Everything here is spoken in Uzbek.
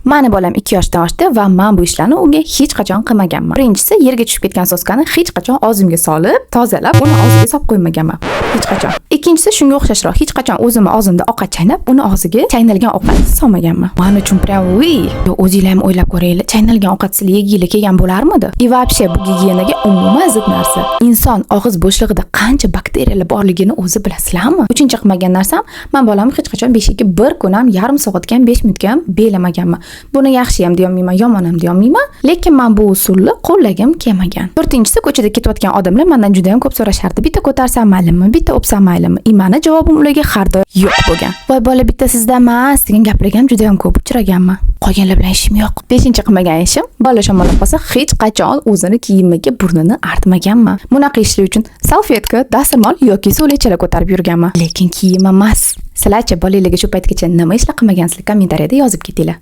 Mani bolam 2 yoshdan oshdi va men bu ishlarni unga hech qachon qilmaganman. Birinchisi, yerga tushib ketgan soskani hech qachon og'zimga solib, tozalab, uni og'ziga solib qo'ymaganman. Hech qachon. Ikkinchisi, shunga o'xshashroq, hech qachon o'zimni og'zimda ovqat chaynab, uni og'ziga chaynalgan ovqatni solmaganman. Men uchun prям o'zinglar ham o'ylab ko'ringlar, chaynalgan ovqat sizlar yeginglar kelgan bo'larmidi? И вообще bu gigiyenaga umuman zid narsa. Inson og'iz bo'shlig'ida qancha bakteriyalar borligini o'zi bilasizlarmi? Uchinchi qilmagan narsam, men bolamni hech qachon beshiga bir kun ham, yarim soatga ham, 5 minutga ham belamaganman. Buni yaxshi ham deyolmayman, yomon ham deyolmayman, lekin men bu usulni qo'llagim kelmagan. To'rtinchisi, ko'chada ketayotgan odamlar mendan juda ham ko'p so'rashardi. Bitta ko'tarsam maylimi, bitta o'psam maylimi? Meni javobim ularga har doim yo'q bo'lgan. Voy bola, bitta sizda emas degan gaplarga ham juda ham ko'p uchraganman. Qolganlar bilan ishim yo'q. 5-chi qilmagan ishim, bola shamollab qolsa hech qachon o'zini kiyimiga burnini artmaganman. Bunaqa ishlar uchun salfetka, dasturmol yoki so'lakchalar ko'tarib yurganman, lekin kiyim emas. Sizlarchi bolalarga shu paytgacha nima ishlar qilmagansizlar? Kommentariyada yozib ketinglar.